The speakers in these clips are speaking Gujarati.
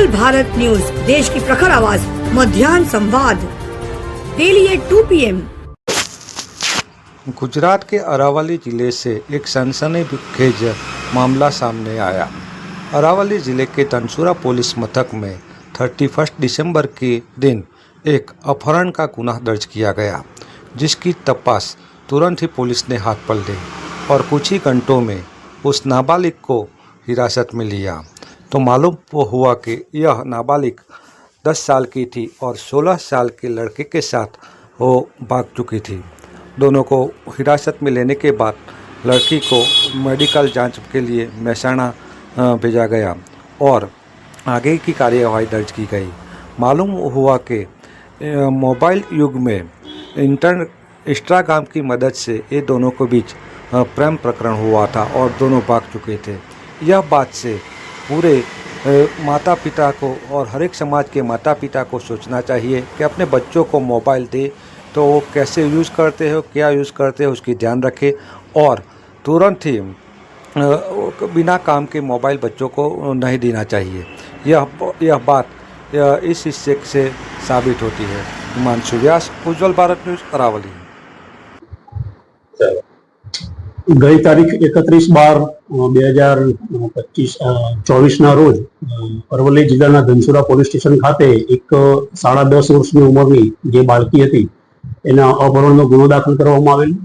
उज्जवल भारत न्यूज, देश की प्रखर आवाज, मध्याह्न संवाद, डेली एट 2 PM। गुजरात के अरावली जिले से एक सनसनीखेज मामला सामने आया। अरावली जिले के तनसुरा पुलिस मथक में 31 दिसंबर के दिन एक अपहरण का गुनाह दर्ज किया गया, जिसकी तपास तुरंत ही पुलिस ने हाथ पर ली और कुछ ही घंटों में उस नाबालिग को हिरासत में लिया। तो मालूम हुआ कि यह नाबालिग 10 साल की थी और 16 साल के लड़के के साथ वो भाग चुकी थी। दोनों को हिरासत में लेने के बाद लड़की को मेडिकल जांच के लिए महसाणा भेजा गया और आगे की कार्यवाही दर्ज की गई। मालूम हुआ कि मोबाइल युग में इंस्टाग्राम की मदद से ये दोनों के बीच प्रेम प्रकरण हुआ था और दोनों भाग चुके थे। यह बात से पूरे माता पिता को और हर एक समाज के माता पिता को सोचना चाहिए कि अपने बच्चों को मोबाइल दे तो वो कैसे यूज़ करते हो, क्या यूज़ करते हो, उसकी ध्यान रखें और तुरंत ही बिना काम के मोबाइल बच्चों को नहीं देना चाहिए। यह बात इस हिस्से से साबित होती है। हिमांशु व्यास, उज्जवल भारत न्यूज़, अरावली। गई तारीख 31/12/2024 રોજ અરવલ્લી જિલ્લાના ધનસુરા પોલીસ સ્ટેશન ખાતે એક 10.5 વર્ષની ઉંમરની જે બાળકી હતી એના અપહરણનો ગુનો દાખલ કરવામાં આવેલો।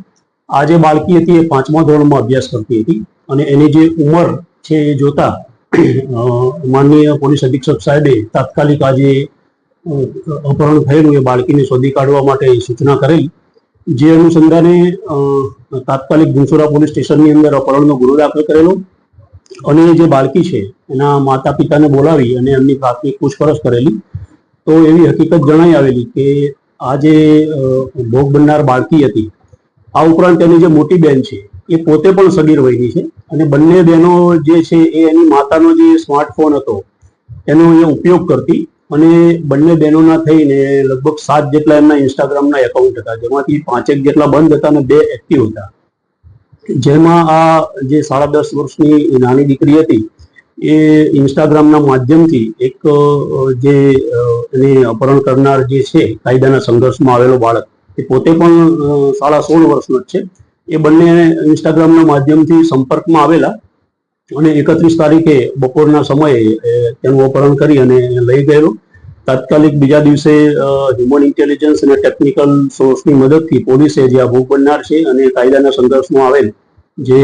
આ જે બાળકી હતી એ 5મા ધોરણમાં અભ્યાસ કરતી હતી અને એની જે ઉંમર છે એ જોતા માનનીય પોલીસ અધિક્ષક સાહેબે તાત્કાલિક આ જે અપહરણ થયેલું એ બાળકીને શોધી કાઢવા માટે સૂચના કરેલી। જે અનુસંધાને તાત્કાલિક ધનસુરા પોલીસ સ્ટેશનની અંદર અપહરણનો ગુનો દાખલ કરેલો અને જે બાળકી છે એના માતા પિતાને બોલાવી અને એમની પ્રાથમિક પૂછપરછ કરેલી તો એવી હકીકત જણાઈ આવેલી કે આ જે ભોગ બનનાર બાળકી હતી આ ઉપરાંત એની જે મોટી બેન છે એ પોતે પણ સગીર વયની છે અને બંને બહેનો જે છે એ એની માતાનો જે સ્માર્ટફોન હતો એનો એ ઉપયોગ કરતી અને બંને બહેનોના થઈને લગભગ 7 જેટલા એમના ઇન્સ્ટાગ્રામના એકાઉન્ટ હતા, જેમાંથી 5 જેટલા બંધ હતા અને 2 એક્ટિવ હતા। જેમાં આ જે 10.5 વર્ષની નાની દીકરી હતી એ ઇન્સ્ટાગ્રામના માધ્યમથી એક જે એને અપહરણ કરનાર જે છે કાયદાના સંઘર્ષમાં આવેલો બાળક એ પોતે પણ 16.5 વર્ષનો જ છે, એ બંને ઇન્સ્ટાગ્રામના માધ્યમથી સંપર્કમાં આવેલા અને 31 તારીખે બપોરના સમયે તેનું અપહરણ કરી અને લઈ ગયેલો। તાત્કાલિક બીજા દિવસે હ્યુમન ઇન્ટેલિજન્સ અને ટેકનિકલ સોર્સની મદદથી પોલીસે જે આ ભોગ બનનાર છે અને કાયદાના સંઘર્ષમાં આવેલ જે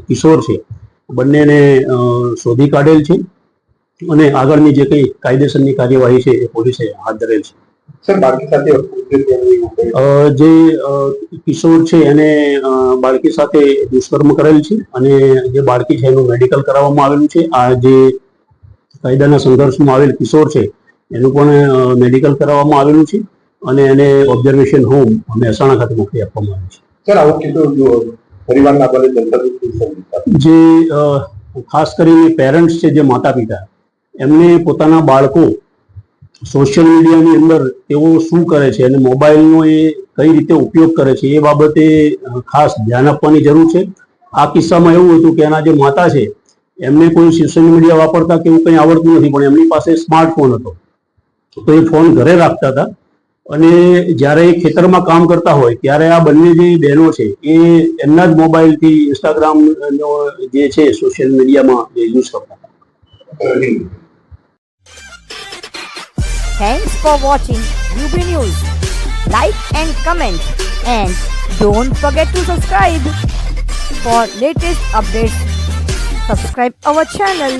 કિશોર છે બંનેને શોધી કાઢેલ છે અને આગળની જે કંઈ કાયદેસરની કાર્યવાહી છે એ પોલીસે હાથ ધરેલ છે। જે કિશોર છે એને બાળકી સાથે દુષ્કર્મ કરેલ છે અને જે બાળકી છે એનું મેડિકલ કરાવવામાં આવેલું છે। આ જે કાયદાના સંઘર્ષમાં આવેલ કિશોર છે એનું પણ મેડિકલ કરાવવામાં આવેલું છે અને એને ઓબ્ઝર્વેશન હોમ મહેસાણા ખાતે મોકલી આપવામાં આવ્યું છે। જે ખાસ કરીને પેરેન્ટ્સ છે, જે માતા પિતા, એમને પોતાના બાળકો સોશિયલ મીડિયાની અંદર તેઓ શું કરે છે અને મોબાઈલનો એ કઈ રીતે ઉપયોગ કરે છે એ બાબતે ખાસ ધ્યાન આપવાની જરૂર છે। આ કિસ્સામાં એવું હતું કે એના જે માતા છે એમને કોઈ સોશિયલ મીડિયા વાપરતા કે એવું કંઈ આવડતું નથી, પણ એમની પાસે સ્માર્ટફોન હતો તો એ ફોન ઘરે રાખતા હતા અને જ્યારે એ ખેતરમાં કામ કરતા હોય ત્યારે આ બંને જે બહેનો છે એ એમના જ મોબાઈલથી ઇન્સ્ટાગ્રામનો જે છે સોશિયલ મીડિયામાં જે યુઝ કરતા હતા। Thanks for watching UB News. Like and comment and don't forget to subscribe. For latest updates, subscribe our channel.